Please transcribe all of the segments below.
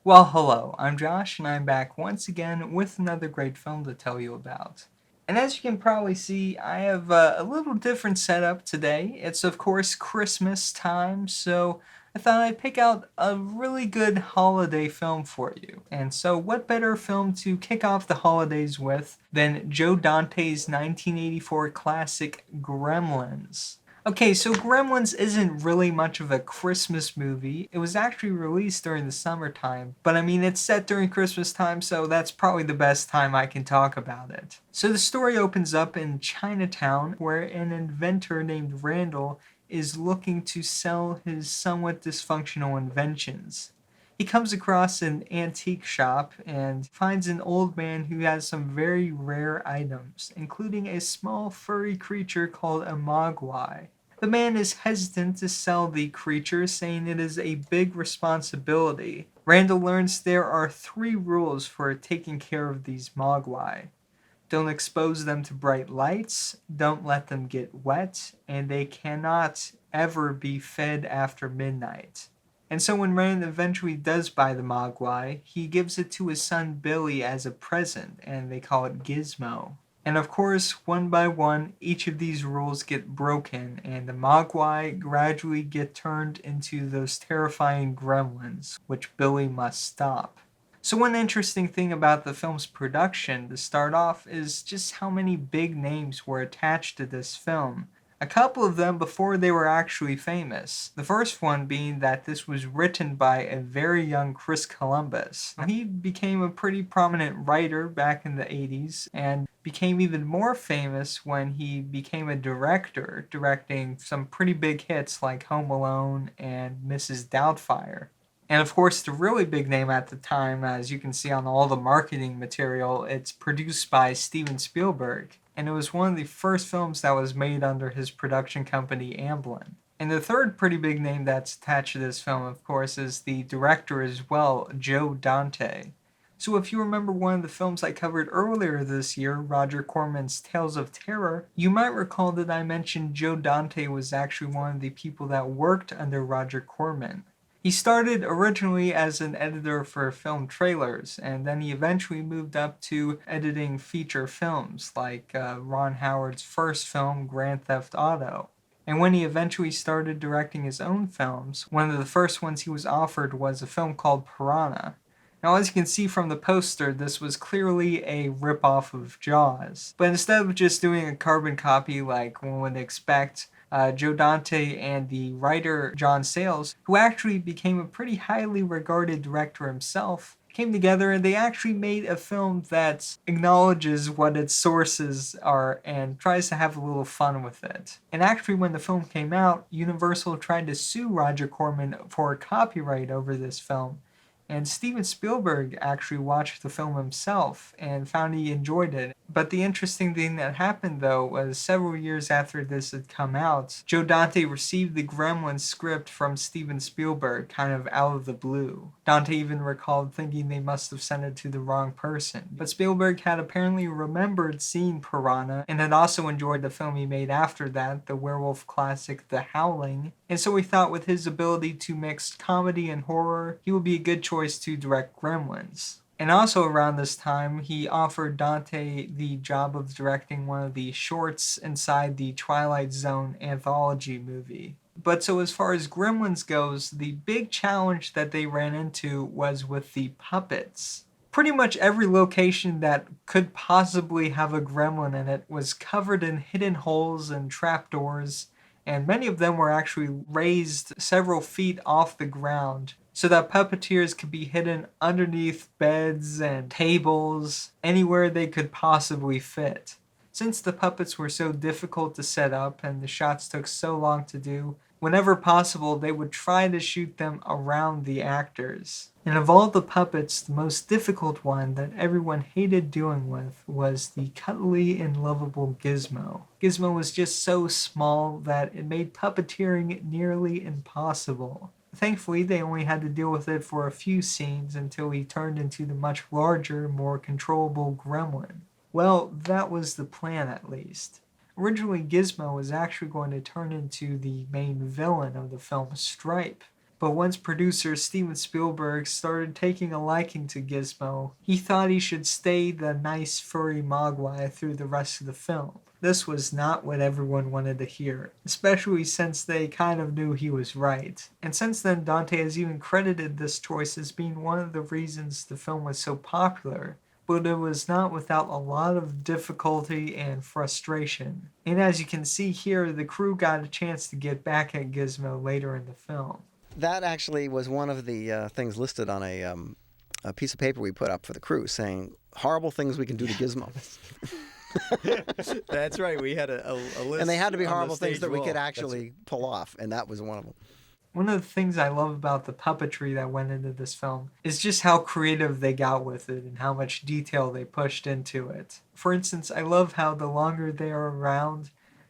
Well, hello, I'm Josh, and I'm back once again with another great film to tell you about. And as you can probably see, I have a little different setup today. It's, of course, Christmas time, so I thought I'd pick out a really good holiday film for you. And so, what better film to kick off the holidays with than Joe Dante's 1984 classic Gremlins? Okay, so Gremlins isn't really much of a Christmas movie. It was actually released during the summertime, but I mean, it's set during Christmas time, so that's probably the best time I can talk about it. So the story opens up in Chinatown, where an inventor named Randall is looking to sell his somewhat dysfunctional inventions. He comes across an antique shop and finds an old man who has some very rare items, including a small furry creature called a mogwai. The man is hesitant to sell the creature, saying it is a big responsibility. Randall learns there are three rules for taking care of these mogwai. Don't expose them to bright lights, don't let them get wet, and they cannot ever be fed after midnight. And so when Rand eventually does buy the Mogwai, he gives it to his son Billy as a present, and they call it Gizmo. And of course, one by one, each of these rules get broken, and the Mogwai gradually get turned into those terrifying gremlins, which Billy must stop. So one interesting thing about the film's production to start off is just how many big names were attached to this film. A couple of them before they were actually famous. The first one being that this was written by a very young Chris Columbus. He became a pretty prominent writer back in the 80s and became even more famous when he became a director, directing some pretty big hits like Home Alone and Mrs. Doubtfire. And of course, the really big name at the time, as you can see on all the marketing material, it's produced by Steven Spielberg. And it was one of the first films that was made under his production company, Amblin. And the third pretty big name that's attached to this film, of course, is the director as well, Joe Dante. So if you remember one of the films I covered earlier this year, Roger Corman's Tales of Terror, you might recall that I mentioned Joe Dante was actually one of the people that worked under Roger Corman. He started originally as an editor for film trailers, and then he eventually moved up to editing feature films, like Ron Howard's first film, Grand Theft Auto. And when he eventually started directing his own films, one of the first ones he was offered was a film called Piranha. Now, as you can see from the poster, this was clearly a ripoff of Jaws. But instead of just doing a carbon copy like one would expect, Joe Dante and the writer John Sayles, who actually became a pretty highly regarded director himself, came together and they actually made a film that acknowledges what its sources are and tries to have a little fun with it. And actually, when the film came out, Universal tried to sue Roger Corman for copyright over this film. And Steven Spielberg actually watched the film himself and found he enjoyed it. But the interesting thing that happened though was several years after this had come out, Joe Dante received the Gremlins script from Steven Spielberg kind of out of the blue. Dante even recalled thinking they must have sent it to the wrong person. But Spielberg had apparently remembered seeing Piranha and had also enjoyed the film he made after that, the werewolf classic The Howling. And so he thought with his ability to mix comedy and horror, he would be a good choice to direct Gremlins. And also around this time, he offered Dante the job of directing one of the shorts inside the Twilight Zone anthology movie. But so as far as Gremlins goes, the big challenge that they ran into was with the puppets. Pretty much every location that could possibly have a gremlin in it was covered in hidden holes and trapdoors, and many of them were actually raised several feet off the ground so that puppeteers could be hidden underneath beds and tables, anywhere they could possibly fit. Since the puppets were so difficult to set up and the shots took so long to do, whenever possible they would try to shoot them around the actors. And of all the puppets, the most difficult one that everyone hated doing with was the cuddly and lovable Gizmo. Gizmo was just so small that it made puppeteering nearly impossible. Thankfully, they only had to deal with it for a few scenes until he turned into the much larger, more controllable gremlin. Well, that was the plan at least. Originally, Gizmo was actually going to turn into the main villain of the film, Stripe, But once producer Steven Spielberg started taking a liking to Gizmo, he thought he should stay the nice furry mogwai through the rest of the film. This was not what everyone wanted to hear, especially since they kind of knew he was right. And since then, Dante has even credited this choice as being one of the reasons the film was so popular, but it was not without a lot of difficulty and frustration. And as you can see here, the crew got a chance to get back at Gizmo later in the film. That actually was one of the things listed on a piece of paper we put up for the crew, saying horrible things we can do to Gizmo. That's right. We had a list. And they had to be on the horrible things stage that we wall. could actually pull off, and that was one of them. One of the things I love about the puppetry that went into this film is just how creative they got with it and how much detail they pushed into it. For instance, I love how the longer they are around,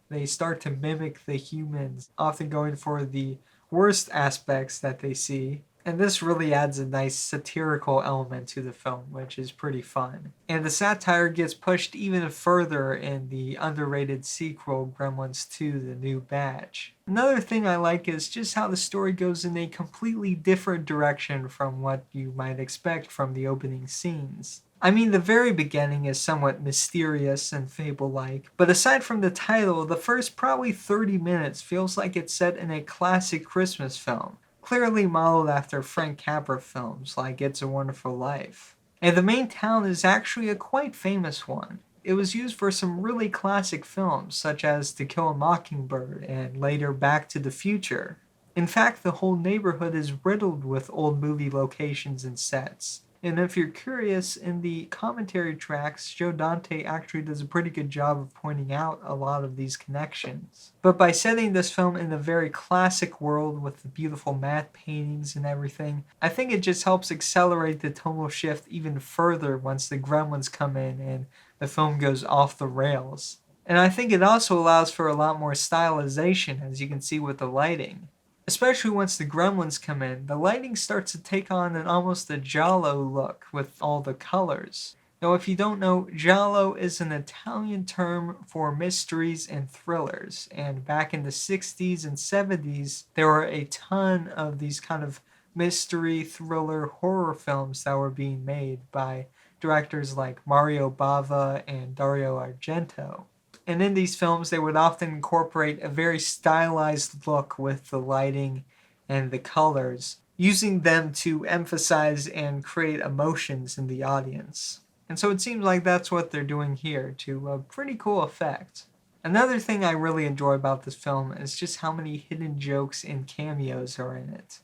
they start to mimic the humans, often going for the worst aspects that they see. And this really adds a nice satirical element to the film, which is pretty fun. And the satire gets pushed even further in the underrated sequel, Gremlins 2: The New Batch. Another thing I like is just how the story goes in a completely different direction from what you might expect from the opening scenes. I mean, the very beginning is somewhat mysterious and fable-like, but aside from the title, the first probably 30 minutes feels like it's set in a classic Christmas film, clearly modeled after Frank Capra films like It's a Wonderful Life. And the main town is actually a quite famous one. It was used for some really classic films, such as To Kill a Mockingbird and later Back to the Future. In fact, the whole neighborhood is riddled with old movie locations and sets. And if you're curious, in the commentary tracks, Joe Dante actually does a pretty good job of pointing out a lot of these connections. But by setting this film in a very classic world with the beautiful matte paintings and everything, I think it just helps accelerate the tonal shift even further once the Gremlins come in and the film goes off the rails. And I think it also allows for a lot more stylization, as you can see with the lighting. Especially once the Gremlins come in, the lighting starts to take on an almost a giallo look with all the colors. Now, if you don't know, giallo is an Italian term for mysteries and thrillers, and back in the 60s and 70s, there were a ton of these kind of mystery, thriller, horror films that were being made by directors like Mario Bava and Dario Argento. And in these films, they would often incorporate a very stylized look with the lighting and the colors, using them to emphasize and create emotions in the audience. And so it seems like that's what they're doing here, to a pretty cool effect. Another thing I really enjoy about this film is just how many hidden jokes and cameos are in it.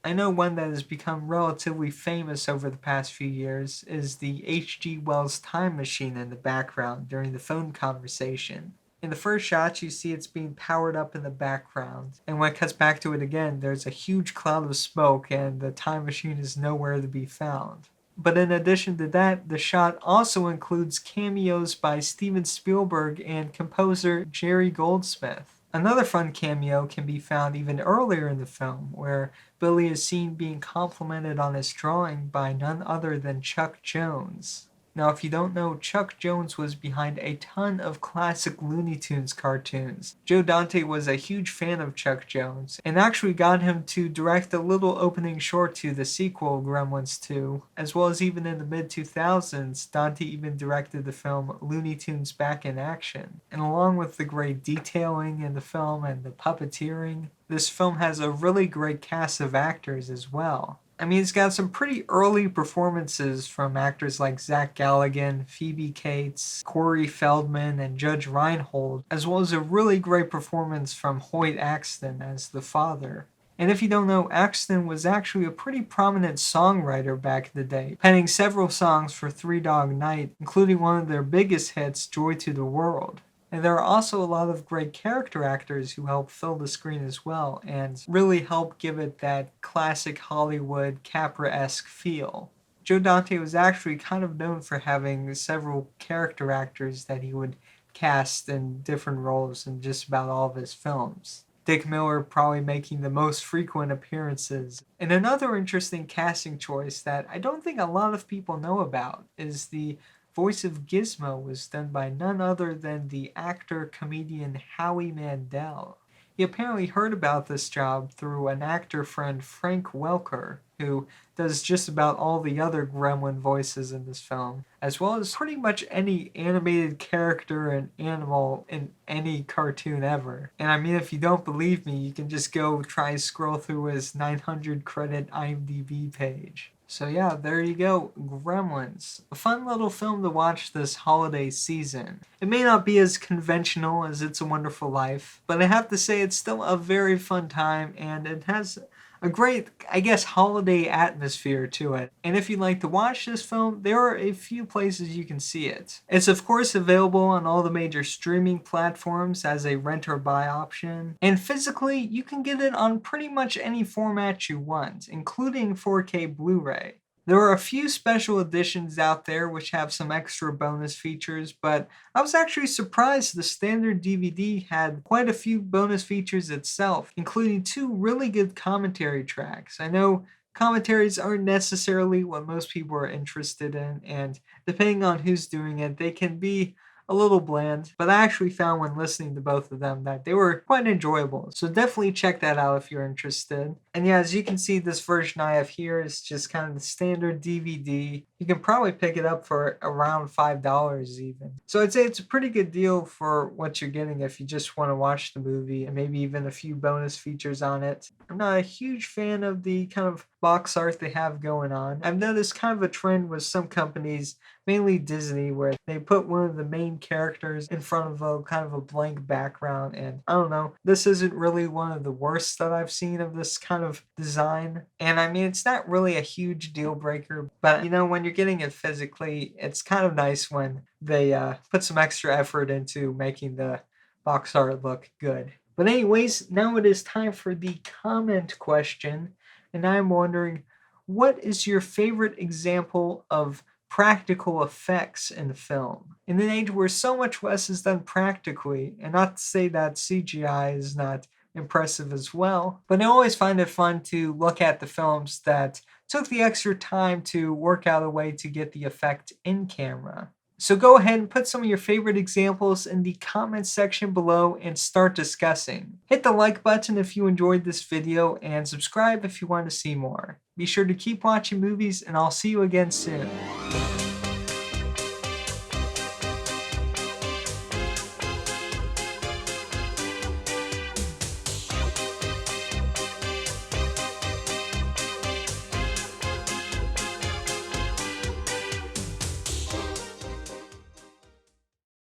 I know one that has become relatively famous over the past few years is the H.G. Wells time machine in the background during the phone conversation. In the first shot, you see it's being powered up in the background, and when it cuts back to it again, there's a huge cloud of smoke and the time machine is nowhere to be found. But in addition to that, the shot also includes cameos by Steven Spielberg and composer Jerry Goldsmith. Another fun cameo can be found even earlier in the film, where Billy is seen being complimented on his drawing by none other than Chuck Jones. Now, if you don't know, Chuck Jones was behind a ton of classic Looney Tunes cartoons. Joe Dante was a huge fan of Chuck Jones, and actually got him to direct a little opening short to the sequel, Gremlins 2, as well as even in the mid-2000s, Dante even directed the film Looney Tunes Back in Action. And along with the great detailing in the film and the puppeteering, this film has a really great cast of actors as well. I mean, it's got some pretty early performances from actors like Zach Galligan, Phoebe Cates, Corey Feldman, and Judge Reinhold, as well as a really great performance from Hoyt Axton as the father. And if you don't know, Axton was actually a pretty prominent songwriter back in the day, penning several songs for Three Dog Night, including one of their biggest hits, Joy to the World. And there are also a lot of great character actors who help fill the screen as well and really help give it that classic Hollywood Capra-esque feel. Joe Dante was actually kind of known for having several character actors that he would cast in different roles in just about all of his films. Dick Miller probably making the most frequent appearances. And another interesting casting choice that I don't think a lot of people know about is the voice of Gizmo was done by none other than the actor-comedian Howie Mandel. He apparently heard about this job through an actor friend, Frank Welker, who does just about all the other gremlin voices in this film, as well as pretty much any animated character and animal in any cartoon ever. And I mean, if you don't believe me, you can just go try scroll through his 900 credit IMDb page. So yeah, there you go, Gremlins. A fun little film to watch this holiday season. It may not be as conventional as It's a Wonderful Life, but I have to say it's still a very fun time, and it has a great, I guess, holiday atmosphere to it. And if you'd like to watch this film, there are a few places you can see it. It's of course available on all the major streaming platforms as a rent or buy option. And physically, you can get it on pretty much any format you want, including 4K Blu-ray. There are a few special editions out there which have some extra bonus features, but I was actually surprised the standard DVD had quite a few bonus features itself, including 2 really good commentary tracks. I know commentaries aren't necessarily what most people are interested in, and depending on who's doing it, they can be a little bland, but I actually found when listening to both of them that they were quite enjoyable. So definitely check that out if you're interested. And yeah, as you can see, this version I have here is just kind of the standard DVD. You can probably pick it up for around $5 even. So I'd say it's a pretty good deal for what you're getting if you just want to watch the movie and maybe even a few bonus features on it. I'm not a huge fan of the kind of box art they have going on. I've noticed kind of a trend with some companies, mainly Disney, where they put one of the main characters in front of a kind of a blank background, and I don't know, this isn't really one of the worst that I've seen of this kind of design. And I mean, it's not really a huge deal breaker, but you know, when you're getting it physically, it's kind of nice when they put some extra effort into making the box art look good. But anyways, now it is time for the comment question, and I'm wondering, what is your favorite example of practical effects in film? In an age where so much less is done practically, and not to say that CGI is not impressive as well, but I always find it fun to look at the films that took the extra time to work out a way to get the effect in camera. So go ahead and put some of your favorite examples in the comments section below and start discussing. Hit the like button if you enjoyed this video and subscribe if you want to see more. Be sure to keep watching movies, and I'll see you again soon.